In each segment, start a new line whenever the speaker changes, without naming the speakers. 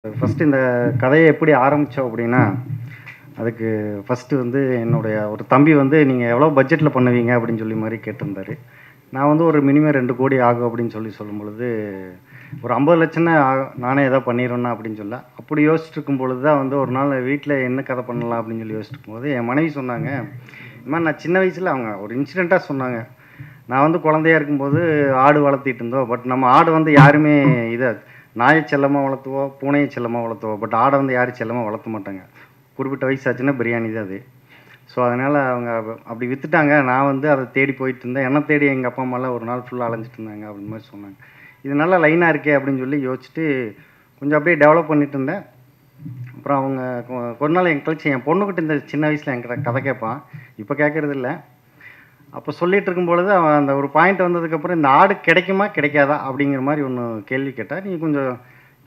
First இந்த கதையை எப்படி ஆரம்பித்தோம் அப்படின்னா, அதுக்கு ஃபஸ்ட்டு வந்து என்னுடைய ஒரு தம்பி வந்து, "நீங்கள் எவ்வளோ பட்ஜெட்டில் பண்ணுவீங்க?" அப்படின்னு சொல்லி மாரி கேட்டிருந்தாரு. நான் வந்து ஒரு மினிமம் 2,00,00,000 ஆகும் அப்படின்னு சொல்லும் பொழுது, ஒரு 50,00,000ன்னா நானே ஏதோ பண்ணிருவேண்ணா அப்படின்னு சொல்ல. அப்படி யோசிச்சுட்டு இருக்கும் பொழுது தான் வந்து ஒரு நாள் வீட்ல என்ன கதை பண்ணலாம் அப்படின்னு சொல்லி யோசிச்சுட்டு இருக்கும்போது, என் மனைவி சொன்னாங்க, "இந்த மாரி நான் சின்ன வயசுல" அவங்க ஒரு இன்சிடென்ட்டா சொன்னாங்க. நான் வந்து குழந்தையா இருக்கும்போது ஆடு வளர்த்திட்டு இருந்தோம். பட் நம்ம ஆடு வந்து யாருமே இத நாய செல்லமா வளர்த்துவோம், பூனைய செல்லமா வளர்த்துவோம். பட் ஆட வந்து யாரும் செல்லமா வளர்த்த மாட்டாங்க. குறிப்பிட்ட வயசு ஆச்சுன்னா பிரியாணி தான் அது. ஸோ, அதனால அவங்க அப்படி வித்துட்டாங்க. நான் வந்து அத தேடி போயிட்டு இருந்தேன். என்ன தேடி எங்க அப்பா, அம்மாலாம் ஒரு நாள் ஃபுல்லா அலைஞ்சுட்டு இருந்தாங்க அப்படின்னு மாரி சொன்னாங்க. இது நல்ல லைனா இருக்கே அப்படின்னு சொல்லி யோசிச்சுட்டு, கொஞ்சம் அப்படியே டெவலப் பண்ணிட்டு இருந்தேன். அப்புறம் அவங்க கொஞ்ச நாள் கழிச்சு என் பொண்ணுகிட்ட இந்த சின்ன வயசுல என்கிட்ட கதை கேட்பான். இப்ப கேட்கறதில்ல. அப்போ சொல்லிட்டு இருக்கும்பொழுது, அவன் அந்த ஒரு பாயிண்ட் வந்ததுக்கப்புறம், "இந்த ஆடு கிடைக்குமா? கிடைக்காதா?" அப்படிங்கிற மாரி ஒண்ணு கேள்வி கேட்டா. "நீ கொஞ்சம்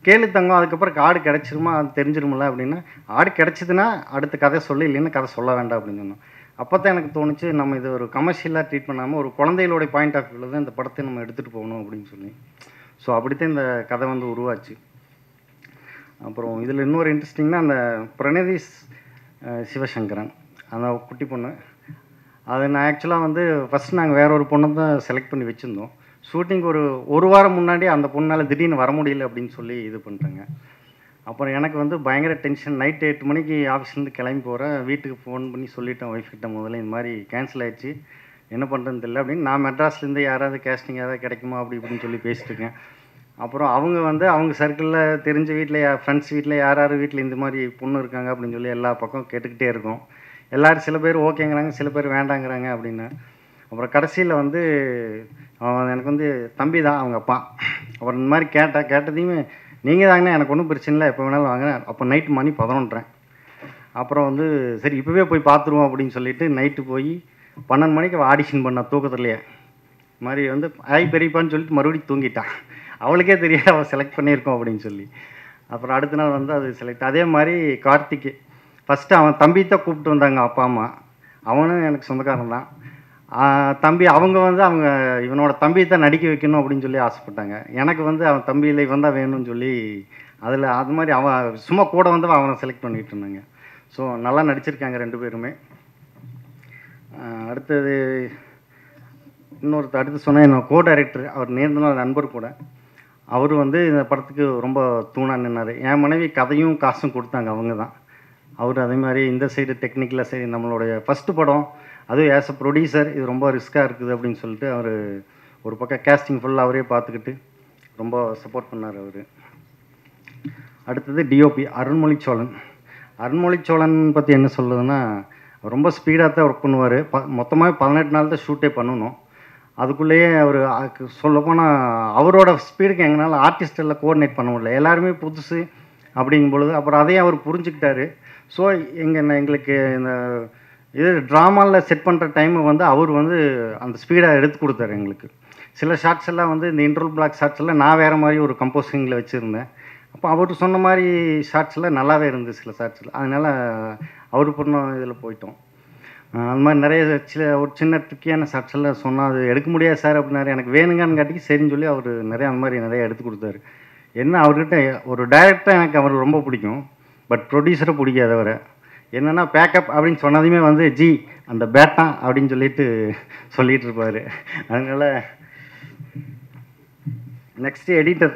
கேளு தங்கம். அதுக்கப்புறம் ஆடு கிடைச்சிருமா? அது தெரிஞ்சிரும்ல." அப்படின்னா, "ஆடு கிடைச்சதுன்னா அடுத்த கதை சொல்லு. இல்லைன்னா கதை சொல்ல வேண்டாம்." அப்படின்னு சொன்னோம். அப்பதான் எனக்கு தோணுச்சு, நம்ம இது ஒரு கமர்ஷியலா ட்ரீட் பண்ணாம, ஒரு குழந்தைகளுடைய பாயிண்ட் ஆஃப் வியூல தான் இந்த படத்தை நம்ம எடுத்துட்டு போகணும் அப்படின்னு சொல்லி. ஸோ, அப்படித்தான் இந்த கதை வந்து உருவாச்சு. அப்புறம் இதில இன்னொரு இன்ட்ரெஸ்டிங்னா, அந்த பிரணதி சிவசங்கரன், அந்த குட்டி பொண்ணு. அது நான் ஆக்சுவலா வந்து ஃபர்ஸ்ட் நாங்க வேற ஒரு பொண்ண தான் செலக்ட் பண்ணி வச்சிருந்தோம். ஷூட்டிங் ஒரு 1 வாரம் முன்னாடி அந்த பொண்ணால திடீர்னு வர முடியல அப்படின்னு சொல்லி இது பண்ணிட்டாங்க. அப்புறம் எனக்கு வந்து பயங்கர டென்ஷன். நைட் 8 மணிக்கு ஆஃபீஸ்லேருந்து கிளம்பி போறேன். வீட்டுக்கு ஃபோன் பண்ணி சொல்லிட்டேன் ஒய்ஃப் கிட்ட முதல்ல இந்த மாரி கேன்சல் ஆயிடுச்சு. என்ன பண்ணுறதுன்னு தெரியல அப்படின்னு. நான் மெட்ராஸ்லேருந்து யாராவது கேஸ்டிங் ஏதாவது கிடைக்குமா அப்படி இப்படின்னு சொல்லி பேசிட்டு இருக்கேன். அப்புறம் அவங்க வந்து அவங்க சர்க்கிள்ல தெரிஞ்ச வீட்ல ஃப்ரெண்ட்ஸ் வீட்ல யார் யார் வீட்ல இந்த மாரி பொண்ணு இருக்காங்க அப்படின்னு சொல்லி எல்லா பக்கம் கேட்டுக்கிட்டே இருக்கோம். எல்லாரும் சில பேர் ஓகேங்கிறாங்க, சில பேர் வேண்டாங்கிறாங்க அப்படின்னு. அப்புறம் கடைசியில வந்து அவன் எனக்கு வந்து தம்பி தான் அவங்க அப்பா. அப்புறம் இந்த மாரி கேட்டேன். கேட்டதையுமே, "நீங்க தாங்கண்ணா, எனக்கு ஒண்ணும் பிரச்சனை இல்ல. எப்ப வேணாலும் வாங்க." அப்போ நைட் மணி 11:30. அப்புறம் வந்து சரி இப்பவே போய் பார்த்துருவோம் அப்படின்னு சொல்லிட்டு நைட்டு போய் 12 மணிக்கு அவ ஆடிஷன் பண்ணா தூக்கத்திலேயே. இது மாரி வந்து ஹாய் பெரியப்பான்னு சொல்லிட்டு மறுபடியும் தூங்கிட்டா. அவளுக்கே தெரியாது அவ செலக்ட் பண்ணியிருக்கோம் அப்படின்னு சொல்லி. அப்புறம் அடுத்த நாள் வந்து அது செலக்ட். அதே மாரி கார்த்திக். ஃபர்ஸ்ட்டு அவன் தம்பிய தான் கூப்பிட்டு வந்தாங்க அப்பா, அம்மா. அவனும் எனக்கு சொந்தக்காரன் தான். தம்பி அவங்க வந்து இவனோட தம்பிய தான் நடிக்க வைக்கணும் அப்படின்னு சொல்லி ஆசைப்பட்டாங்க. எனக்கு வந்து அவன் தம்பி இல்ல, இவன் தான் வேணும்னு சொல்லி, அதில அது மாரி அவன் சும்மா கூட வந்து அவன செலக்ட் பண்ணிட்டு இருந்தாங்க. ஸோ, நல்லா நடிச்சிருக்காங்க 2 பேருமே. அடுத்தது அடுத்து சொன்னா என்னோட டைரக்டர். அவர் நீண்ட நாள் நண்பர் கூட. அவரு வந்து இந்த படத்துக்கு ரொம்ப தூணா நின்னாரு. என் மனைவி கதையும், காசும் குடுத்தாங்க அவங்க தான். அவரு அதே மாரி இந்த சைடு டெக்னிக்கலா சரி நம்மளுடைய ஃபர்ஸ்ட் படம். அதுவும் ஆஸ் அ புரொடியூசர் இது ரொம்ப ரிஸ்க்கா இருக்குது அப்படின்னு சொல்லிட்டு அவரு ஒரு பக்கம் கேஸ்டிங் ஃபுல்லா அவரே பார்த்துக்கிட்டு ரொம்ப சப்போர்ட் பண்ணாரு அவரு. அடுத்தது டிஓபி அருண்மொழிச்சோழன். அருண்மொழிச்சோழன் பத்தி என்ன சொல்றதுன்னா, ரொம்ப ஸ்பீடா தான் ஒர்க் பண்ணுவாரு. மொத்தமாவே 18 நாள் தான் ஷூட்டே பண்ணணும். அதுக்குள்ளேயே அவரு சொல்லப்போனா அவரோட ஸ்பீடுக்கு எங்கனால ஆர்டிஸ்ட் எல்லாம் கோஆர்டினேட் பண்ண முடியல. எல்லாருமே புதுசு அப்படிங்கும் பொழுது, அப்புறம் அதையும் அவர் புரிஞ்சுக்கிட்டாரு. ஸோ, எங்களுக்கு இந்த இது ட்ராமால செட் பண்ற டைம் வந்து அவர் வந்து அந்த ஸ்பீடா எடுத்து குடுத்தாரு எங்களுக்கு. சில ஷாட்ஸ் எல்லாம் வந்து இந்த இன்டர்வல் பிளாக் ஷாட்ஸ் எல்லாம் நான் வேற மாரி ஒரு கம்போசிங்ல வச்சிருந்தேன். அப்போ அவரு சொன்ன மாரி ஷாட்ஸ் எல்லாம் நல்லாவே இருந்துது சில ஷாட்ஸ்ல. அதனால அவரு பண்ண இதில போயிட்டோம். அந்த மாரி நெறைய ஒரு சின்ன ட்ரிக்கியான ஷாட்ஸ் எல்லாம் சொன்னா, "அது எடுக்க முடியாது சார்" அப்படின்னாரு. எனக்கு வேணுங்கன்னு சரின்னு சொல்லி அவரு நெறைய அந்த மாரி நெறைய எடுத்து குடுத்தாரு. என்ன அவர்கிட்ட ஒரு டைரக்டரா எனக்கு அவர ரொம்ப பிடிக்கும். பட் புரொடியூசர பிடிக்காது அவர. என்னன்னா பேக்கப் அப்படின்னு சொன்னதுமே வந்து, "ஜி அந்த பேட்டான்" அப்படின்னு சொல்லிட்டு இருப்பாரு. அதனால நெக்ஸ்ட் எடிட்டர்.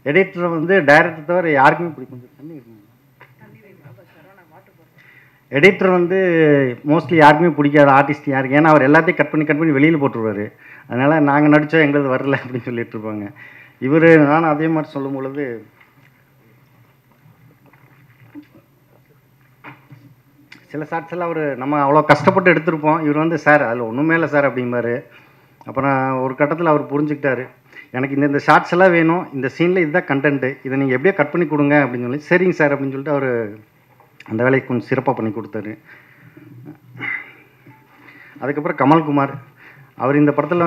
எடிட்டர் வந்து டைரக்டர் தவிர யாருக்குமே பிடிக்கும். கொஞ்சம் தண்ணி இருக்குங்களா? எடிட்டர் வந்து மோஸ்ட்லி யாருக்குமே பிடிக்காது ஆர்டிஸ்ட் யாருக்கு. ஏன்னா அவர் எல்லாத்தையும் கட் பண்ணி வெளியில போட்டுருவாரு. அதனால நாங்க நடிச்சோம் எங்களுது வரல அப்படின்னு சொல்லிட்டு இருப்பாங்க. நானும் அதே மாரி சொல்லும்பொழுது, சில ஷாட்ஸ் எல்லாம் நம்ம அவ்வளோ கஷ்டப்பட்டு எடுத்திருப்போம். இவர் வந்து சார் அதில் ஒன்றுமே இல்லை சார் அப்படிம்பாரு. அப்புறம் ஒரு கட்டத்தில் அவர் புரிஞ்சுக்கிட்டாரு. எனக்கு இந்த ஷாட்ஸ் எல்லாம் வேணும். இந்த சீனில் இதுதான் கண்டென்ட்டு. இதை நீங்கள் எப்படியோ கட் பண்ணி கொடுங்க அப்படின்னு சொல்லி, சரிங்க சார் அப்படின்னு சொல்லிட்டு அவர் அந்த வேலையை கொஞ்சம் சிறப்பாக பண்ணி கொடுத்தாரு. அதுக்கப்புறம் கமல்குமார். அவர் இந்த படத்தில்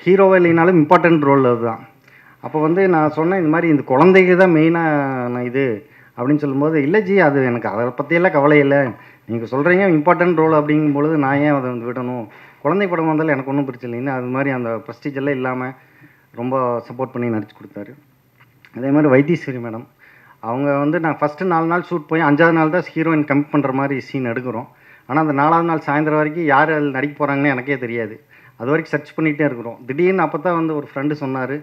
ஹீரோவே இல்லைனாலும் இம்பார்ட்டன்ட் ரோல் அதுதான். அப்போ வந்து நான் சொன்னேன், இந்த மாதிரி இந்த குழந்தைக்கு தான் மெயினாக இது அப்படின்னு சொல்லும்போது, இல்லை ஜி அது எனக்கு அதை பற்றியெல்லாம் கவலை இல்லை. நீங்கள் சொல்கிறீங்க இம்பார்ட்டன்ட் ரோல் அப்படிங்கும்பொழுது நான் ஏன் அதை வந்து விடணும். குழந்தை படம் வந்தாலும் எனக்கு ஒன்றும் பிரச்சனை இல்லைன்னு அது மாதிரி அந்த ப்ரெஸ்டீஜ் எல்லாம் இல்லாமல் ரொம்ப சப்போர்ட் பண்ணி நடிச்சு கொடுத்தாரு. அதே மாதிரி வைத்தீஸ்வரி மேடம். அவங்க வந்து நான் ஃபஸ்ட்டு 4 நாள் ஷூட் போய் 5ஆவது நாள் தான் ஹீரோயின் கமிட் பண்ணுற மாதிரி சீன் எடுக்கிறோம். ஆனால் அந்த 4ஆவது நாள் சாயந்தரம் வரைக்கும் யார் அதில் நடிக்க போகிறாங்கன்னு எனக்கே தெரியாது. அது வரைக்கும் சர்ச் பண்ணிகிட்டே இருக்கிறோம். திடீர்னு அப்போ தான் வந்து ஒரு ஃப்ரெண்டு சொன்னார்.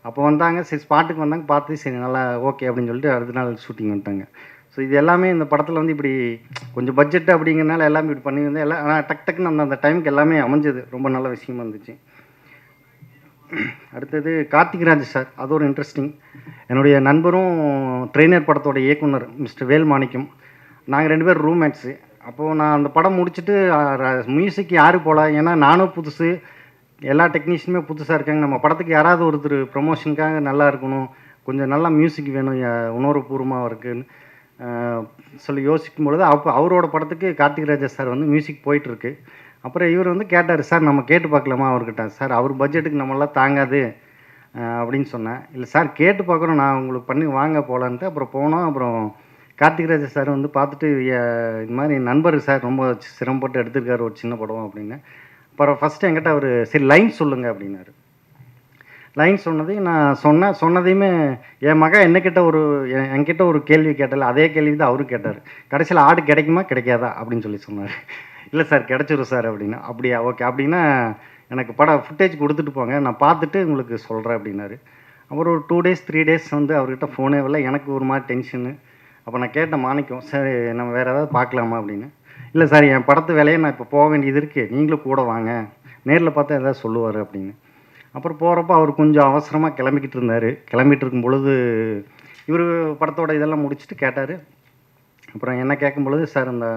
அப்போ வந்தாங்க, சரி ஸ்பாட்டுக்கு வந்தாங்க, பார்த்து சரி நல்லா ஓகே அப்படின்னு சொல்லிட்டு அடுத்த நாள் ஷூட்டிங் வந்துட்டாங்க. ஸோ இது எல்லாமே இந்த படத்தில் வந்து இப்படி கொஞ்சம் பட்ஜெட் அப்படிங்கிறனால எல்லாமே இப்படி பண்ணியிருந்தேன். எல்லாம் ஆனால் டக்குன்னு அந்த டைமுக்கு எல்லாமே அமைஞ்சது. ரொம்ப நல்ல விஷயமா இருந்துச்சு. அடுத்தது கார்த்திக்ராஜ் சார், அது ஒரு இன்ட்ரெஸ்டிங். என்னுடைய நண்பரும் ட்ரெயினர் படத்தோட இயக்குனர் மிஸ்டர் வேல்மாணிக்கம். நாங்கள் 2 பேர் ரூம்மேட்ஸு. அப்போது நான் அந்த படம் முடிச்சுட்டு மியூசிக் யார் போகலாம், ஏன்னா நானும் புதுசு, எல்லா டெக்னீஷியனுமே புதுசாக இருக்காங்க. நம்ம படத்துக்கு யாராவது ஒருத்தர் ப்ரொமோஷனுக்காக நல்லா இருக்கணும், கொஞ்சம் நல்லா மியூசிக் வேணும், உணர்வுபூர்வமாக இருக்குன்னு சொல்லி யோசிக்கும் பொழுது அப்போ அவரோட படத்துக்கு கார்த்திக்ராஜா சார் வந்து மியூசிக் போயிட்டுருக்கு. அப்புறம் இவர் வந்து கேட்டார், சார் நம்ம கேட்டு பார்க்கலாமா அவர்கிட்ட. சார் அவர் பட்ஜெட்டுக்கு நம்மளாம் தாங்காது அப்படின்னு சொன்னேன். இல்லை சார் கேட்டு பார்க்குறோம், நான் உங்களுக்கு பண்ணி வாங்க போகலான்ட்டு. அப்புறம் போனோம். அப்புறம் கார்த்திக்ராஜா சார் வந்து பார்த்துட்டு இது மாதிரி நண்பர் சார் ரொம்ப சிரமப்பட்டு எடுத்திருக்காரு ஒரு சின்ன படம் அப்படின்னு. அப்புறம் ஃபஸ்ட்டு என்கிட்ட அவர் சரி லைன் சொல்லுங்கள் அப்படின்னாரு. லைன் சொன்னதையும் நான் சொன்னதையுமே என் மகன் என்கிட்ட ஒரு கேள்வி கேட்டால அதே கேள்வி தான் அவரும் கேட்டார். கடைசியில் ஆடு கிடைக்குமா கிடைக்காதா அப்படின்னு சொல்லி சொன்னார். இல்லை சார் கிடச்சிரும் சார் அப்படின்னா. அப்படியா, ஓகே, அப்படின்னா எனக்கு படம் ஃபுட்டேஜ் கொடுத்துட்டு போங்க, நான் பார்த்துட்டு உங்களுக்கு சொல்கிறேன் அப்படின்னாரு. அப்புறம் ஒரு 2 days 3 days வந்து அவர்கிட்ட ஃபோனே வரல. எனக்கு ஒரு மாதிரி டென்ஷனு. அப்போ நான் கேட்டேன் மாணிக்கம், சரி நம்ம வேறு ஏதாவது பார்க்கலாமா அப்படின்னு. இல்லை சார் என் படத்து வேலையை நான் இப்போ போக வேண்டியது இருக்குது, நீங்களும் கூட வாங்க, நேரில் பார்த்தா எதாவது சொல்லுவார் அப்படின்னு. அப்புறம் போகிறப்ப அவர் கொஞ்சம் அவசரமாக கிளம்பிக்கிட்டு இருந்தார். கிளம்பிட்டு இருக்கும் பொழுது இவர் படத்தோட இதெல்லாம் முடிச்சுட்டு கேட்டார். அப்புறம் என்ன கேட்கும் பொழுது, சார் அந்த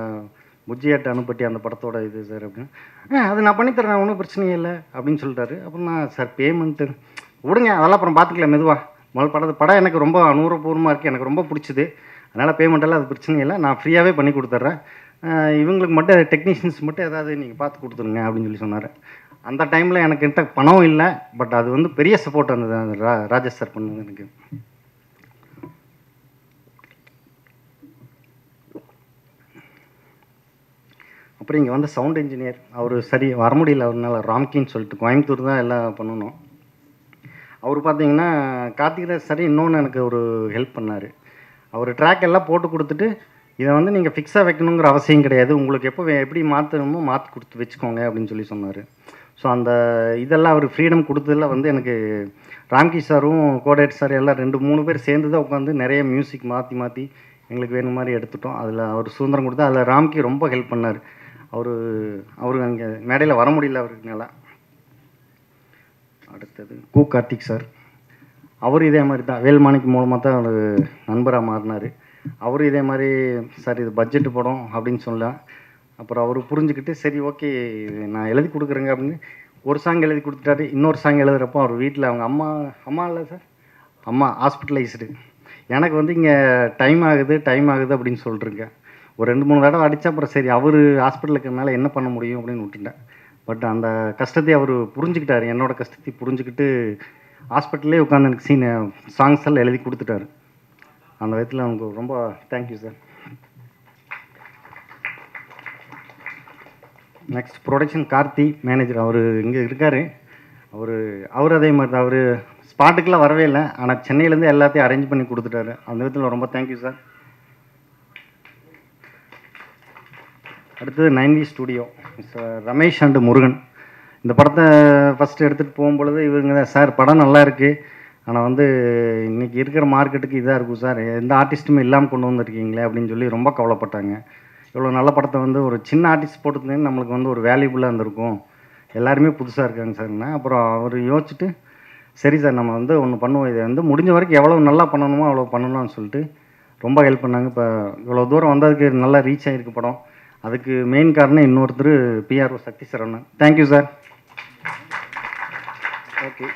புஜ்ஜியாட்டு அனுப்பட்டி அந்த படத்தோட இது சார் அப்படின்னு. அது நான் பண்ணித்தரேன், ஒன்றும் பிரச்சனையே இல்லை அப்படின்னு சொல்லிட்டாரு. அப்புறம் நான் சார் பேமெண்ட்டு விடுங்க, அதெல்லாம் அப்புறம் பார்த்துக்கலாம் மெதுவாக, முதல் படம் எனக்கு ரொம்ப அனுபவபூர்வமாக இருக்குது, எனக்கு ரொம்ப பிடிச்சிது, அதனால் பேமெண்ட்டெல்லாம் அது பிரச்சனை இல்லை, நான் ஃப்ரீயாகவே பண்ணி கொடுத்துட்றேன், இவங்களுக்கு மட்டும் டெக்னீஷியன்ஸ் மட்டும் ஏதாவது நீங்கள் பார்த்து கொடுத்துருங்க அப்படின்னு சொல்லி சொன்னார். அந்த டைமில் எனக்கு பணம் இல்லை, பட் அது வந்து பெரிய சப்போர்ட் இருந்தது அந்த ராஜேஷ் சார் பண்ணது எனக்கு. அப்புறம் இங்கே வந்து சவுண்ட் இன்ஜினியர் அவர் சரி வர முடியல, அவர்னால ராம்கின்னு சொல்லிட்டு கோயம்புத்தூர் தான் எல்லாம் பண்ணணும். அவர் பார்த்தீங்கன்னா கார்த்திக்ராஜ் சார் இன்னொன்று எனக்கு ஒரு ஹெல்ப் பண்ணார். அவர் ட்ராக் எல்லாம் போட்டு கொடுத்துட்டு, இதை வந்து நீங்கள் ஃபிக்ஸாக வைக்கணுங்கிற அவசியம் கிடையாது, உங்களுக்கு எப்படி மாற்றணுமோ மாற்றி கொடுத்து வச்சுக்கோங்க அப்படின்னு சொல்லி சொன்னார். ஸோ அந்த இதெல்லாம் அவர் ஃப்ரீடம் கொடுத்ததில் வந்து எனக்கு ராம்கி சாரும் கோடேட் சார் எல்லாம் 2-3 பேர் சேர்ந்து தான் உட்காந்து நிறைய மியூசிக் மாற்றி எங்களுக்கு வேணும் மாதிரி எடுத்துட்டோம். அதில் அவர் சுதந்திரம் கொடுத்தா. அதில் ராம்கி ரொம்ப ஹெல்ப் பண்ணார். அவரு அங்கே மேடையில் வர முடியல அவருக்குனால. அடுத்தது கார்த்திக் சார், அவர் இதே மாதிரி தான் வேல்மாணிக்கு மூலமாக தான் ஒரு நண்பராக மாறினார். அவரும் இதே மாதிரி சார் இது பட்ஜெட்டு படம் அப்படின்னு சொல்லலாம். அப்புறம் அவர் புரிஞ்சுக்கிட்டு சரி ஓகே நான் எழுதி கொடுக்குறேங்க அப்படின்னு ஒரு சாங் எழுதி கொடுத்துட்டாரு. இன்னொரு சாங் எழுதுகிறப்போ அவர் வீட்டில் அவங்க அம்மா இல்லை சார், அம்மா ஹாஸ்பிட்டலைஸ்டு. எனக்கு வந்து இங்கே டைம் ஆகுது அப்படின்னு சொல்லிட்டுருக்கேன். ஒரு 2-3 தடவை அடித்தா அப்புறம் சரி அவர் ஹாஸ்பிட்டலுக்கு இருக்கிறதுனால என்ன பண்ண முடியும் அப்படின்னு விட்டுட்டேன். பட் அந்த கஷ்டத்தை அவர் புரிஞ்சுக்கிட்டார், என்னோடய கஷ்டத்தை புரிஞ்சுக்கிட்டு ஹாஸ்பிட்டல்லே உட்காந்து எனக்கு சாங்ஸ் எல்லாம் எழுதி கொடுத்துட்டாரு. அந்த விதத்தில் அவனுக்கு ரொம்ப thank you sir. Next production Karthi manager, அவர் இங்கே இருக்கார். அவர் அதே மாதிரி தான், அவர் ஸ்பாட்டுக்கெலாம் வரவே இல்லை, ஆனால் சென்னையிலேருந்து எல்லாத்தையும் அரேஞ்ச் பண்ணி கொடுத்துட்டாரு. அந்த விதத்தில் ரொம்ப தேங்க்யூ சார். அடுத்தது 90 studio mister Ramesh and Murugan. இந்த படத்தை ஃபஸ்ட்டு எடுத்துகிட்டு போகும்பொழுது இவங்க தான் சார் படம் நல்லா இருக்குது, ஆனால் வந்து இன்றைக்கி இருக்கிற மார்க்கெட்டுக்கு இதாக இருக்கும் சார், எந்த ஆர்டிஸ்ட்டுமே இல்லாமல் கொண்டு வந்திருக்கீங்களே அப்படின்னு சொல்லி ரொம்ப கவலைப்பட்டாங்க. இவ்வளோ நல்ல படத்தை வந்து ஒரு சின்ன ஆர்டிஸ்ட் போட்டுருந்தேன்னு நம்மளுக்கு வந்து ஒரு வேல்யூபுல்லாக இருந்திருக்கும், எல்லாருமே புதுசாக இருக்காங்க சார்னா. அப்புறம் அவர் யோசிச்சுட்டு சரி சார் நம்ம வந்து ஒன்று பண்ணுவோம், இதை வந்து முடிஞ்ச வரைக்கும் எவ்வளோ நல்லா பண்ணணுமோ அவ்வளோ பண்ணணும்னு சொல்லிட்டு ரொம்ப ஹெல்ப் பண்ணாங்க. இப்போ இவ்வளோ தூரம் வந்ததுக்கு நல்லா ரீச் ஆகிருக்கு படம். அதுக்கு மெயின் காரணம் இன்னொருத்தர் PRO Sakthi Saravanan. Thank you sir. Okay,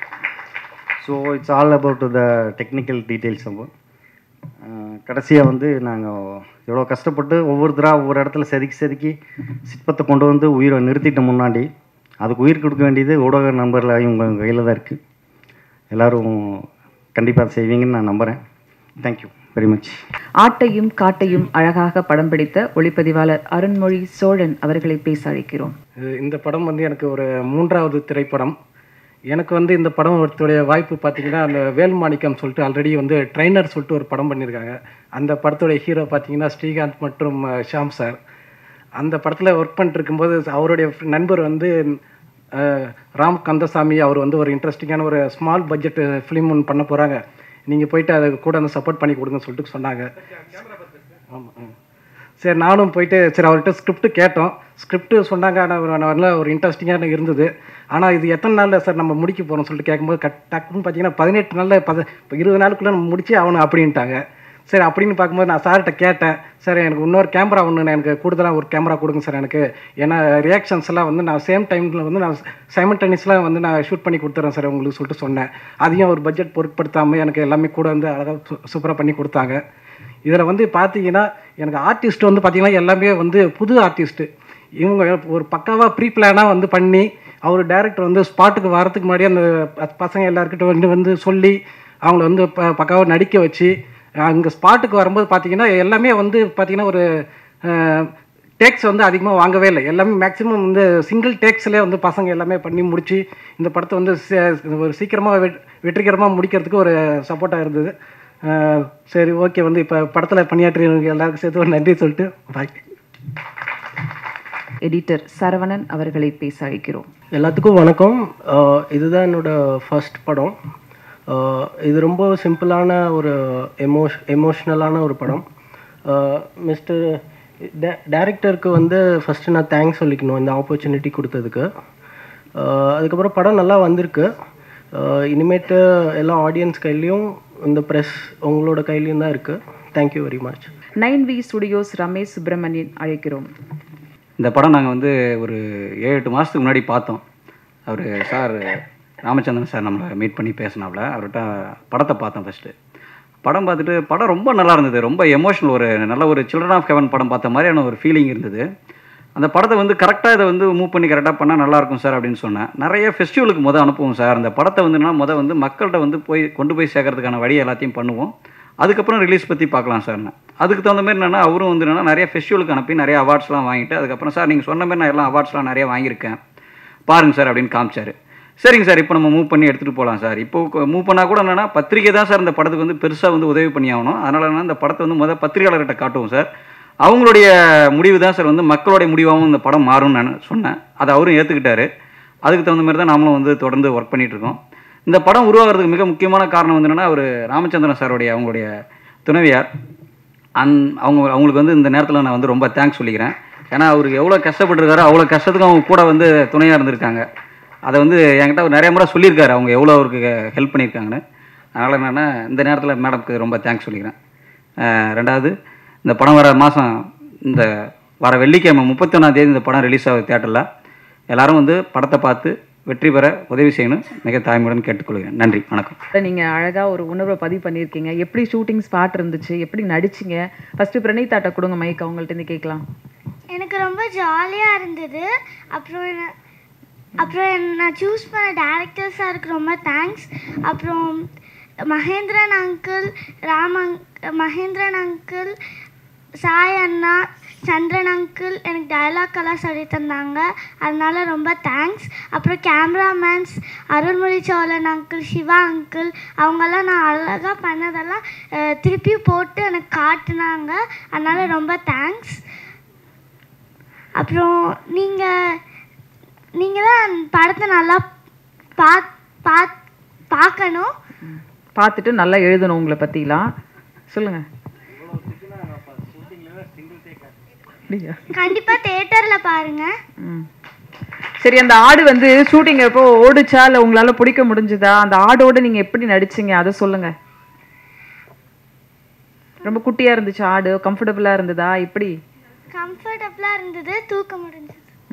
so it's all about the technical details. கடைசியாக வந்து நாங்கள் எவ்வளோ கஷ்டப்பட்டு ஒவ்வொருத்தராக ஒவ்வொரு இடத்துல செதுக்கி சிற்பத்தை கொண்டு வந்து உயிரை நிறுத்திட்ட முன்னாடி அதுக்கு உயிர் கொடுக்க வேண்டியது ஊடக நண்பர்கள் இவங்க கையில் தான் இருக்குது. எல்லோரும் கண்டிப்பாக செய்வீங்கன்னு நான் நம்புகிறேன். Thank you very much.
ஆட்டையும் காட்டையும் அழகாக படம் பிடித்த ஒளிப்பதிவாளர் அருண்மொழி சோழன் அவர்களை பேச அழைக்கிறோம்.
இந்த படம் வந்து எனக்கு ஒரு 3வது திரைப்படம். எனக்கு வந்து இந்த படம் ஒருத்தருடைய வாய்ப்பு பார்த்தீங்கன்னா, அந்த வேல்மாணிக்கம் சொல்லிட்டு ஆல்ரெடி வந்து ட்ரெய்னர் சொல்லிட்டு ஒரு படம் பண்ணியிருக்காங்க. அந்த படத்துடைய ஹீரோ பார்த்தீங்கன்னா, ஸ்ரீகாந்த் மற்றும் ஷாம் சார். அந்த படத்தில் ஒர்க் பண்ணிட்டு இருக்கும்போது அவருடைய நண்பர் வந்து ராம் கந்தசாமி, அவர் வந்து ஒரு இன்ட்ரெஸ்டிங்கான ஒரு ஸ்மால் பட்ஜெட் ஃபிலிம் ஒன்று பண்ண போகிறாங்க, நீங்கள் போயிட்டு அதை கூட அந்த சப்போர்ட் பண்ணி கொடுங்கன்னு சொல்லிட்டு சொன்னாங்க. ஆமாம். சரி, நானும் போயிட்டு சரி அவர்கிட்ட ஸ்கிரிப்ட் கேட்டோம். ஸ்கிரிப்ட் சொன்னாங்க. ஆனால் ஒரு இன்ட்ரெஸ்டிங்காக இருந்தது. ஆனால் இது எத்தனை நாளில் சார் நம்ம முடிக்க போகிறோம்னு சொல்லிட்டு கேட்கும்போது டக்குன்னு பார்த்தீங்கன்னா 18 நாளில் இப்போ 20 நாளுக்குள்ளே நம்ம முடிச்சு ஆகணும் அப்படின்ட்டாங்க. சரி, அப்படின்னு பார்க்கும்போது நான் சார்கிட்ட கேட்டேன், சார் எனக்கு இன்னொரு கேமரா ஒன்று எனக்கு கூடுதலாக ஒரு கேமரா கொடுங்க சார் எனக்கு. ஏன்னா ரியாக்ஷன்ஸ் எல்லாம் வந்து நான் சேம் டைமில் வந்து நான் சைமல்டேனியஸில் வந்து நான் ஷூட் பண்ணி கொடுத்துறேன் சார் உங்களுக்கு சொல்லிட்டு சொன்னேன். அதையும் ஒரு பட்ஜெட் பொருட்படுத்தாமல் எனக்கு எல்லாமே கூட வந்து அழகாக சூப்பராக பண்ணி கொடுத்தாங்க. இதில் வந்து பார்த்தீங்கன்னா எனக்கு ஆர்டிஸ்ட் வந்து பார்த்தீங்கன்னா எல்லாமே வந்து புது ஆர்டிஸ்ட்டு. இவங்க ஒரு பக்காவாக ப்ரீ பிளானாக வந்து பண்ணி அவர் டைரக்டர் வந்து ஸ்பாட்டுக்கு வரதுக்கு முன்னாடியே அந்த பசங்க எல்லாருக்கிட்ட வந்து சொல்லி அவங்கள வந்து பக்காவாக நடிக்க வச்சு அங்கே ஸ்பாட்டுக்கு வரும்போது பார்த்தீங்கன்னா எல்லாமே வந்து பார்த்தீங்கன்னா ஒரு டேக்ஸ் வந்து அதிகமாக வாங்கவே இல்லை. எல்லாமே மேக்ஸிமம் வந்து சிங்கிள் டேக்ஸ்லேயே வந்து பசங்க எல்லாமே பண்ணி முடித்து இந்த படத்தை வந்து ஒரு சீக்கிரமாக வெற்றிகரமாக முடிக்கிறதுக்கு ஒரு சப்போர்ட்டாக இருந்தது. சரி, ஓகே, வந்து இப்போ படத்தில் பணியாற்றியவங்க எல்லாருக்கும் சேர்த்து ஒரு நன்றி சொல்லிட்டு பாய்.
எடிட்டர் சரவணன் அவர்களை பேச அழைக்கிறோம்.
எல்லாத்துக்கும் வணக்கம். இதுதான் என்னோடய ஃபர்ஸ்ட் படம். இது ரொம்ப சிம்பிளான ஒரு எமோஷ்னலான ஒரு படம். மிஸ்டர் டைரக்டருக்கு வந்து ஃபஸ்ட்டு நான் தேங்க்ஸ் சொல்லிக்கணும் இந்த ஆப்பர்ச்சுனிட்டி கொடுத்ததுக்கு. அதுக்கப்புறம் படம் நல்லா வந்திருக்கு. இனிமேட்டு எல்லா ஆடியன்ஸ் கையிலையும் இந்த ப்ரெஸ் உங்களோட கையிலையும் தான் இருக்குது. Thank you very much.
9V studios Ramesh Subramanian அழைக்கிறோம்.
இந்த படம் நாங்கள் வந்து ஒரு 7-8 மாதத்துக்கு முன்னாடி பார்த்தோம். அவர் சார் ராமச்சந்திரன் சார் நம்மளை மீட் பண்ணி பேசினாப்புல. அவர்கிட்ட படத்தை பார்த்தோம். ஃபஸ்ட்டு படம் பார்த்துட்டு படம் ரொம்ப நல்லா இருந்தது. ரொம்ப எமோஷனல், ஒரு நல்ல ஒரு சில்ட்ரன் ஆஃப் ஹெவன் படம் பார்த்த மாதிரியான ஒரு ஃபீலிங் இருந்தது. அந்த படத்தை வந்து கரெக்டாக இதை வந்து மூவ் பண்ணி கரெக்டாக பண்ணால் நல்லாயிருக்கும் சார் அப்படின்னு சொன்னேன். நிறைய ஃபெஸ்டிவலுக்கு அனுப்புவோம் சார். அந்த படத்தை வந்துன்னா வந்து மக்கள்கிட்ட வந்து கொண்டு போய் சேர்க்கறதுக்கான வழி எல்லாத்தையும் பண்ணுவோம். அதுக்கப்புறம் ரிலீஸ் பற்றி பார்க்கலாம் சார்ண்ணா. அதுக்கு தகுந்த மாதிரி என்னென்னா அவரும் வந்து என்னென்னா நிறைய ஃபெஸ்டிவலுக்கு அனுப்பி நிறைய அவார்ட்ஸ்லாம் வாங்கிட்டு அதுக்கப்புறம் சார் நீங்கள் சொன்ன மாதிரி நான் எல்லாம் அவார்ட்ஸ்லாம் நிறைய வாங்கியிருக்கேன் பாருங்கள் சார் அப்படின்னு காமிச்சார். சரிங்க சார், இப்போ நம்ம மூவ் பண்ணி எடுத்துகிட்டு போகலாம் சார். இப்போ மூவ் பண்ணால் கூட என்னென்னா பத்திரிக்கை தான் சார் இந்த படத்துக்கு வந்து பெருசாக வந்து உதவி பண்ணி ஆகணும். அதனால் என்ன இந்த படத்தை வந்து பத்திரிகையாளர்கிட்ட காட்டுவோம் சார். அவங்களுடைய முடிவு தான் சார் வந்து மக்களுடைய முடிவாகவும் இந்த படம் மாறும்னு நான் சொன்னேன். அதை அவரும் ஏற்றுக்கிட்டாரு. அதுக்கு தகுந்த மாதிரி தான் நாமளும் வந்து தொடர்ந்து ஒர்க் பண்ணிகிட்ருக்கோம். இந்த படம் உருவாகிறதுக்கு மிக முக்கியமான காரணம் வந்து என்னென்னா அவர் ராமச்சந்திரன் சாருடைய அவங்களுடைய துணைவியார். அவங்களுக்கு வந்து இந்த நேரத்தில் நான் வந்து ரொம்ப தேங்க்ஸ் சொல்லிக்கிறேன். ஏன்னா அவருக்கு எவ்வளோ கஷ்டப்பட்டுருக்காரோ அவ்வளோ கஷ்டத்துக்கும் அவங்க கூட வந்து துணையாக இருந்திருக்காங்க. அதை வந்து என்கிட்ட நிறைய முறை சொல்லியிருக்காரு அவங்க எவ்வளோ அவருக்கு ஹெல்ப் பண்ணியிருக்காங்கன்னு. அதனால் என்னென்னா இந்த நேரத்தில் மேடம்க்கு ரொம்ப தேங்க்ஸ் சொல்லிக்கிறேன். ரெண்டாவது, இந்த படம் இந்த வர வெள்ளிக்கிழமை 31ஆம் தேதி இந்த படம் ரிலீஸ் ஆகுது தியேட்டரில். எல்லோரும் வந்து படத்தை பார்த்து வெற்றி பெற உதவி செய்யணும் மிக தாய்மையுடன் கேட்டுக்கொள்கிறேன். நன்றி, வணக்கம்.
நீங்கள் அழகாக ஒரு உணர்வை பதிவு பண்ணியிருக்கீங்க. எப்படி ஷூட்டிங் ஸ்பாட் இருந்துச்சு, எப்படி நடிச்சிங்க? ஃபஸ்ட்டு பிரணீதாட்ட கொடுங்க மைக், அவங்கள்ட்ட கேட்கலாம்.
எனக்கு ரொம்ப ஜாலியாக இருந்தது. அப்புறம் நான் சூஸ் பண்ண டேரக்டர் சாருக்கு ரொம்ப தேங்க்ஸ். அப்புறம் மகேந்திரன் அங்கிள், சாய் அண்ணா, சந்திரன் அங்கிள் எனக்கு டைலாக்கெல்லாம் சொல்லி தந்தாங்க. அதனால ரொம்ப தேங்க்ஸ். அப்புறம் cameramans Arulmozhi Chozhan uncle, Siva uncle, அவங்கெல்லாம் நான் அழகாக பண்ணதெல்லாம் திருப்பி போட்டு எனக்கு காட்டினாங்க. அதனால ரொம்ப தேங்க்ஸ். அப்புறம் நீங்கள் தான் படத்தை நல்லா பார்க்கணும்,
பார்த்துட்டு நல்லா எழுதணும் உங்களை பற்றிலாம். சொல்லுங்கள்.
கண்டிப்பா தியேட்டர்ல பாருங்க.
சரி, அந்த ஆடு வந்து ஷூட்டிங் எப்போ ஓடுச்சா இல்லை உங்களால பிடிக்க முடிஞ்சுதா? அந்த ஆடோட நீங்க எப்படி நடிச்சீங்க அதை சொல்லுங்க. ரொம்ப குட்டியா இருந்துச்சு ஆடு, கம்ஃபர்டபுளா இருந்ததா? எப்படி?
கம்ஃபர்டபுளா இருந்தது, தூக்க முடிஞ்சது.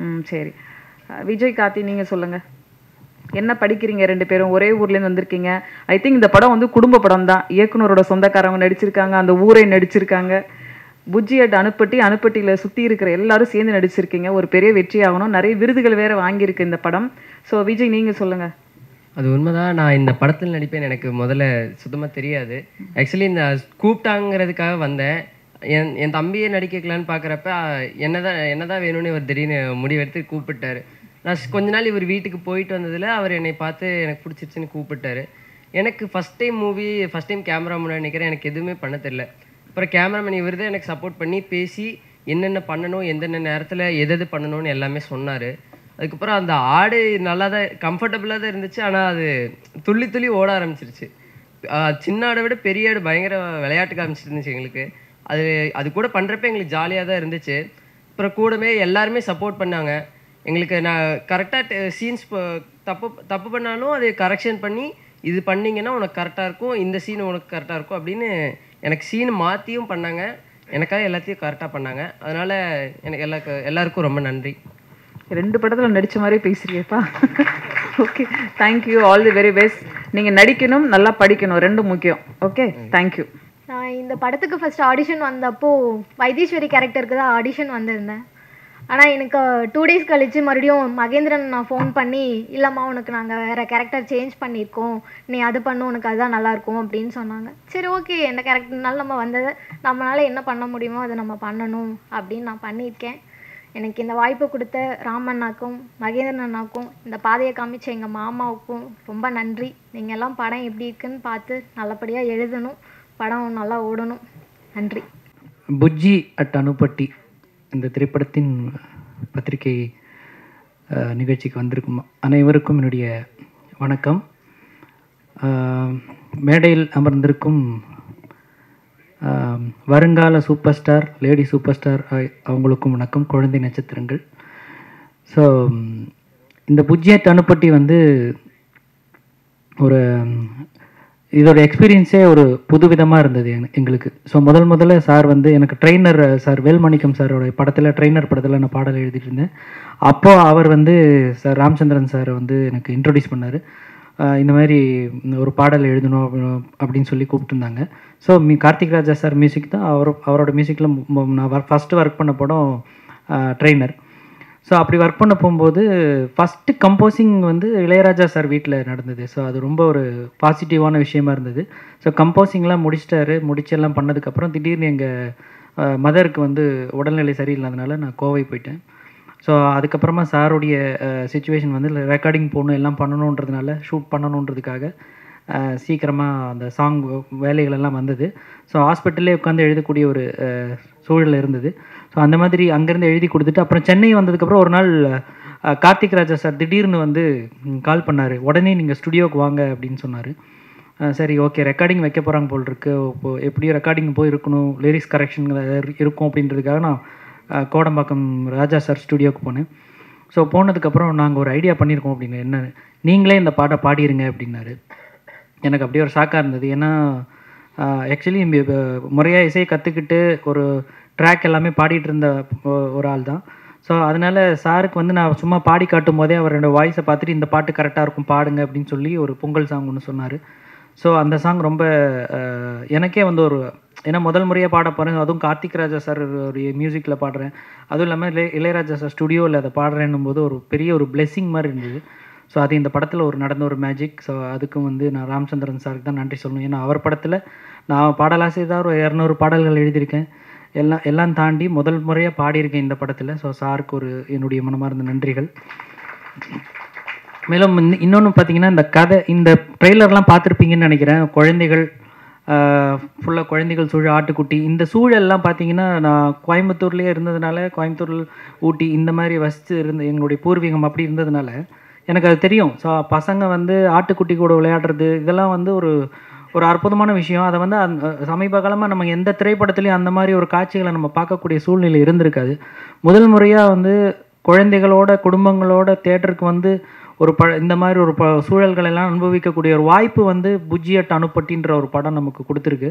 சரி, விஜய் கார்த்தி நீங்க சொல்லுங்க. என்ன படிக்கிறீங்க? 2 பேரும் ஒரே ஊர்லேருந்து வந்திருக்கீங்க. ஐ திங்க் இந்த படம் வந்து குடும்ப படம் தான். இயக்குனரோட சொந்தக்காரவங்க நடிச்சிருக்காங்க, அந்த ஊரை நடிச்சிருக்காங்க. புஜ்ஜியட் அணுப்பட்டியில் சுற்றி இருக்கிற எல்லாரும் சேர்ந்து நடிச்சிருக்கீங்க. ஒரு பெரிய வெற்றி ஆகணும். நிறைய விருதுகள் வேறு வாங்கியிருக்கு இந்த படம். ஸோ விஜய் நீங்கள் சொல்லுங்கள்.
அது உண்மைதான். நான் இந்த படத்தில் நடிப்பேன் எனக்கு முதல்ல சுத்தமாக தெரியாது. ஆக்சுவலி இந்த கூப்பிட்டாங்கிறதுக்காக வந்தேன். என் தம்பியை நடிக்கலான்னு பார்க்குறப்ப என்னதான் வேணும்னு ஒரு திடீர்னு முடிவெடுத்து கூப்பிட்டாரு. நான் கொஞ்ச நாள் இவர் வீட்டுக்கு போயிட்டு வந்ததில் அவர் என்னை பார்த்து எனக்கு பிடிச்சிருச்சுன்னு கூப்பிட்டாரு. எனக்கு ஃபஸ்ட் டைம் கேமரா முன்னாடி நினைக்கிறேன், எனக்கு எதுவுமே பண்ண தெரில. அப்புறம் கேமராமேன் இவர் தான் எனக்கு சப்போர்ட் பண்ணி பேசி என்னென்ன பண்ணணும், எந்தெந்த நேரத்தில் எது பண்ணணும்னு எல்லாமே சொன்னார். அதுக்கப்புறம் அந்த ஆடு நல்லா தான் கம்ஃபர்டபுளாக தான் இருந்துச்சு. ஆனால் அது துள்ளி துள்ளி ஓட ஆரம்பிச்சிருச்சு. சின்ன ஆடை விட பெரிய ஆடு பயங்கர விளையாட்டுக்கு ஆரம்பிச்சிருந்துச்சு எங்களுக்கு. அது கூட பண்ணுறப்ப எங்களுக்கு ஜாலியாக தான் இருந்துச்சு. அப்புறம் கூடவே எல்லாருமே சப்போர்ட் பண்ணாங்க எங்களுக்கு. நான் கரெக்டாக சீன்ஸ் தப்பு பண்ணாலும் அதை கரெக்ஷன் பண்ணி இது பண்ணிங்கன்னா உனக்கு கரெக்டாக இருக்கும், இந்த சீன் உனக்கு கரெக்டாக இருக்கும் அப்படின்னு எனக்கு சீன் மாற்றியும் பண்ணாங்க. எனக்காக எல்லாத்தையும் கரெக்டாக பண்ணாங்க. அதனால் எனக்கு எல்லாருக்கும் ரொம்ப நன்றி.
2 படத்தில் நடித்த மாதிரியே பேசுறியப்பா. Okay, thank you, all the very best. நீங்கள் நடிக்கணும், நல்லா படிக்கணும், 2 முக்கியம். Okay, thank you.
நான் இந்த படத்துக்கு ஃபஸ்ட் ஆடிஷன் வந்தப்போ வைத்தீஸ்வரி கேரக்டருக்கு தான் ஆடிஷன் வந்திருந்தேன். ஆனால் எனக்கு 2 days கழித்து மறுபடியும் மகேந்திரன் நான் ஃபோன் பண்ணி, இல்லைம்மா உனக்கு நாங்கள் வேறு கேரக்டர் சேஞ்ச் பண்ணியிருக்கோம், நீ அது பண்ணு, உனக்கு அதுதான் நல்லாயிருக்கும் அப்படின்னு சொன்னாங்க. சரி ஓகே, எந்த கேரக்டர்னாலும் நம்ம வந்ததை நம்மளால் என்ன பண்ண முடியுமோ அதை நம்ம பண்ணணும் அப்படின்னு நான் பண்ணியிருக்கேன். எனக்கு இந்த வாய்ப்பு கொடுத்த ராமண்ணாக்கும் மகேந்திரன் அண்ணாக்கும் இந்த பாதையை காமிச்ச எங்கள் மாமாவுக்கும் ரொம்ப நன்றி. நீங்கள் எல்லாம் படம் எப்படி இருக்குன்னு பார்த்து நல்லபடியாக எழுதணும், படம் நல்லா ஓடணும். நன்றி.
புஜ்ஜி அட் அனுப்பட்டி இந்த திரைப்படத்தின் பத்திரிகை நிகழ்ச்சிக்கு வந்திருக்கும் அனைவருக்கும் என்னுடைய வணக்கம். மேடையில் அமர்ந்திருக்கும் வருங்கால super star, lady super star அவங்களுக்கும் வணக்கம். குழந்தை நட்சத்திரங்கள். ஸோ இந்த புஜ்ஜியட் அனுப்பட்டி வந்து இதோட எக்ஸ்பீரியன்ஸே ஒரு புதுவிதமாக இருந்தது எங்களுக்கு. ஸோ முதல்ல சார் வந்து எனக்கு ட்ரெயினர் சார் வேல்மாணிக்கம் சாரோட ட்ரெயினர் படத்தில் நான் பாடல் எழுதிட்டு இருந்தேன். அப்போது அவர் வந்து சார் ராமச்சந்திரன் சார் வந்து எனக்கு இன்ட்ரொடியூஸ் பண்ணார். இந்த மாதிரி ஒரு பாடல் எழுதணும் அப்படின்னு சொல்லி கூப்பிட்டுருந்தாங்க. ஸோ கார்த்திக் ராஜா சார் மியூசிக் தான் அவரோட மியூசிக்கில் நான் ஃபஸ்ட்டு ஒர்க் பண்ண படம் ட்ரெயினர். ஸோ அப்படி ஒர்க் பண்ண போகும்போது ஃபஸ்ட்டு கம்போசிங் வந்து இளையராஜா சார் வீட்டில் நடந்தது. ஸோ அது ரொம்ப ஒரு பாசிட்டிவான விஷயமா இருந்தது. ஸோ கம்போசிங்லாம் முடிச்செல்லாம் பண்ணதுக்கப்புறம் திடீர்னு எங்கள் மதருக்கு வந்து உடல்நிலை சரியில்லாதனால நான் கோவை போயிட்டேன். ஸோ அதுக்கப்புறமா சாருடைய சுச்சுவேஷன் வந்து ரெக்கார்டிங் போகணும், எல்லாம் பண்ணணுன்றதுனால, ஷூட் பண்ணணுன்றதுக்காக சீக்கிரமாக அந்த சாங் வேலைகளெல்லாம் வந்தது. ஸோ ஹாஸ்பிட்டல்லே உட்காந்து எழுதக்கூடிய ஒரு சூழல் இருந்தது. ஸோ அந்த மாதிரி அங்கேருந்து எழுதி கொடுத்துட்டு அப்புறம் சென்னை வந்ததுக்கப்புறம் ஒரு நாள் கார்த்திக் ராஜா சார் திடீர்னு வந்து கால் பண்ணார். உடனே நீங்கள் ஸ்டுடியோவுக்கு வாங்க அப்படின்னு சொன்னார். சரி ஓகே, ரெக்கார்டிங் வைக்க போகிறாங்க போல் இருக்குது, இப்போது எப்படியும் ரெக்கார்டிங் போய் இருக்கணும், லிரிக்ஸ் கரெக்ஷன் இருக்கும் அப்படின்றதுக்காக நான் கோடம்பாக்கம் ராஜா சார் ஸ்டுடியோவுக்கு போனேன். ஸோ போனதுக்கப்புறம் நாங்கள் ஒரு ஐடியா பண்ணியிருக்கோம் அப்படின்னு, என்ன நீங்களே இந்த பாட்டை பாடிடுங்க அப்படின்னாரு. எனக்கு அப்படியே ஒரு ஷாக்காக இருந்தது. ஏன்னா ஆக்சுவலி முறையாக இசையை கற்றுக்கிட்டு ஒரு ட்ராக் எல்லாமே பாடிட்டு இருந்த ஒரு ஆள் தான். ஸோ அதனால் சாருக்கு வந்து நான் சும்மா பாடி காட்டும் போதே அவரோட வாய்ஸை பார்த்துட்டு இந்த பாட்டு கரெக்டாக இருக்கும் பாடுங்க அப்படின்னு சொல்லி ஒரு பொங்கல் சாங் ஒன்று சொன்னார். ஸோ அந்த சாங் ரொம்ப எனக்கே வந்து ஒரு, ஏன்னா முதல் முறையாக பாட போகிறேன், அதுவும் கார்த்திக் ராஜா சார் ஒரு மியூசிக்கில் பாடுறேன், அதுவும் இல்லாமல் இளையராஜா சார் ஸ்டுடியோவில் அதை பாடுறேன்னும் போது ஒரு பெரிய ஒரு பிளெஸ்ஸிங் மாதிரி இருந்தது. ஸோ அது இந்த படத்தில் நடந்த ஒரு மேஜிக். ஸோ அதுக்கும் வந்து நான் ராமச்சந்திரன் சாருக்கு தான் நன்றி சொல்லணும். ஏன்னா அவர் படத்தில் நான் பாடலாசிரியர் ஒரு 200 பாடல்கள் எழுதியிருக்கேன், எல்லாம் தாண்டி முதல் முறையாக பாடியிருக்கேன் இந்த படத்தில். ஸோ சாருக்கு ஒரு என்னுடைய மனமார்ந்த நன்றிகள். மேலும் இன்னொன்று பார்த்தீங்கன்னா, இந்த ட்ரெய்லர்லாம் பார்த்துருப்பீங்கன்னு நினைக்கிறேன். குழந்தைகள் ஃபுல்லாக குழந்தைகள் சூழல், ஆட்டுக்குட்டி, இந்த சூழல்லாம் பார்த்தீங்கன்னா நான் கோயம்புத்தூர்லேயே இருந்ததுனால, கோயம்புத்தூர் ஊட்டி இந்த மாதிரி வசித்து எங்களுடைய பூர்வீகம் அப்படி இருந்ததுனால எனக்கு அது தெரியும். ஸோ பசங்க வந்து ஆட்டுக்குட்டி கூட விளையாடுறது இதெல்லாம் வந்து ஒரு அற்புதமான விஷயம். அதை வந்து சமீப காலமாக நம்ம எந்த திரைப்படத்துலையும் அந்த மாதிரி ஒரு காட்சிகளை நம்ம பார்க்கக்கூடிய சூழ்நிலை இருந்திருக்காது. முதல் முறையாக வந்து குழந்தைகளோட குடும்பங்களோட தேட்டருக்கு வந்து இந்த மாதிரி ஒரு சூழல்கள் எல்லாம் அனுபவிக்கக்கூடிய ஒரு வாய்ப்பு வந்து புஜ்ஜியட் அனுப்பட்டின்ற ஒரு படம் நமக்கு கொடுத்துருக்கு.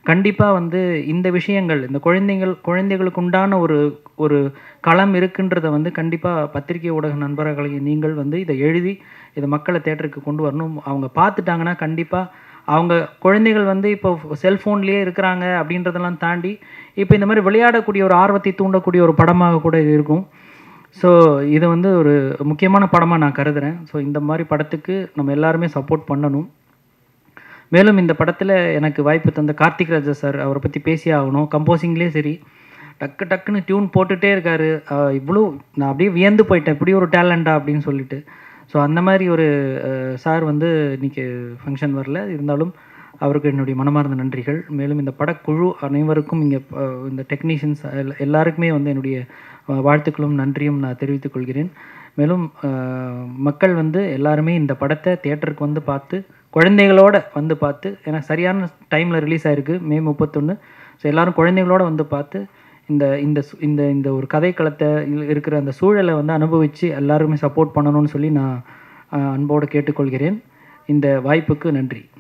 கண்டிப்பாக வந்து இந்த விஷயங்கள், இந்த குழந்தைகளுக்கு உண்டான ஒரு களம் இருக்குன்றதை வந்து கண்டிப்பாக பத்திரிகை ஊடக நண்பர்களை நீங்கள் வந்து இதை எழுதி இதை மக்களை தேட்டருக்கு கொண்டு வரணும். அவங்க பார்த்துட்டாங்கன்னா கண்டிப்பாக அவங்க குழந்தைகள் வந்து இப்போ செல்ஃபோன்லேயே இருக்கிறாங்க அப்படின்றதெல்லாம் தாண்டி இப்போ இந்த மாதிரி விளையாடக்கூடிய ஒரு ஆர்வத்தை தூண்டக்கூடிய ஒரு படமாக கூட இது இருக்கும். ஸோ இது வந்து ஒரு முக்கியமான படமாக நான் கருதுகிறேன். ஸோ இந்த மாதிரி படத்துக்கு நம்ம எல்லாருமே சப்போர்ட் பண்ணணும். மேலும் இந்த படத்தில் எனக்கு வாய்ப்பு தந்த கார்த்திக் ராஜா சார், அவரை பற்றி பேசி ஆகணும். கம்போசிங்லேயே சரி, டக்கு டக்குன்னு டியூன் போட்டுகிட்டே இருக்காரு. இவ்வளோ நான் அப்படியே வியந்து போயிட்டேன், இப்படி ஒரு டேலண்டா அப்படின்னு சொல்லிட்டு. ஸோ அந்த மாதிரி ஒரு சார் வந்து இன்றைக்கி ஃபங்க்ஷன் வரல, இருந்தாலும் அவருக்கு என்னுடைய மனமார்ந்த நன்றிகள். மேலும் இந்த படக்குழு அனைவருக்கும் இங்கே இந்த டெக்னீஷியன்ஸ் எல்லாருக்குமே வந்து என்னுடைய வாழ்த்துக்களும் நன்றியும் நான் தெரிவித்துக் கொள்கிறேன். மேலும் மக்கள் வந்து எல்லாருமே இந்த படத்தை தியேட்டருக்கு வந்து பார்த்து, குழந்தைகளோட வந்து பார்த்து, ஏன்னா சரியான டைமில் ரிலீஸ் ஆகிருக்கு May 31. ஸோ எல்லோரும் குழந்தைகளோட வந்து பார்த்து இந்த இந்த இந்த இந்த ஒரு கதைக்களத்தை இருக்கிற அந்த சூழலை வந்து அனுபவித்து எல்லாருமே சப்போர்ட் பண்ணணும்னு சொல்லி நான் அன்போடு கேட்டுக்கொள்கிறேன். இந்த வாய்ப்புக்கு நன்றி.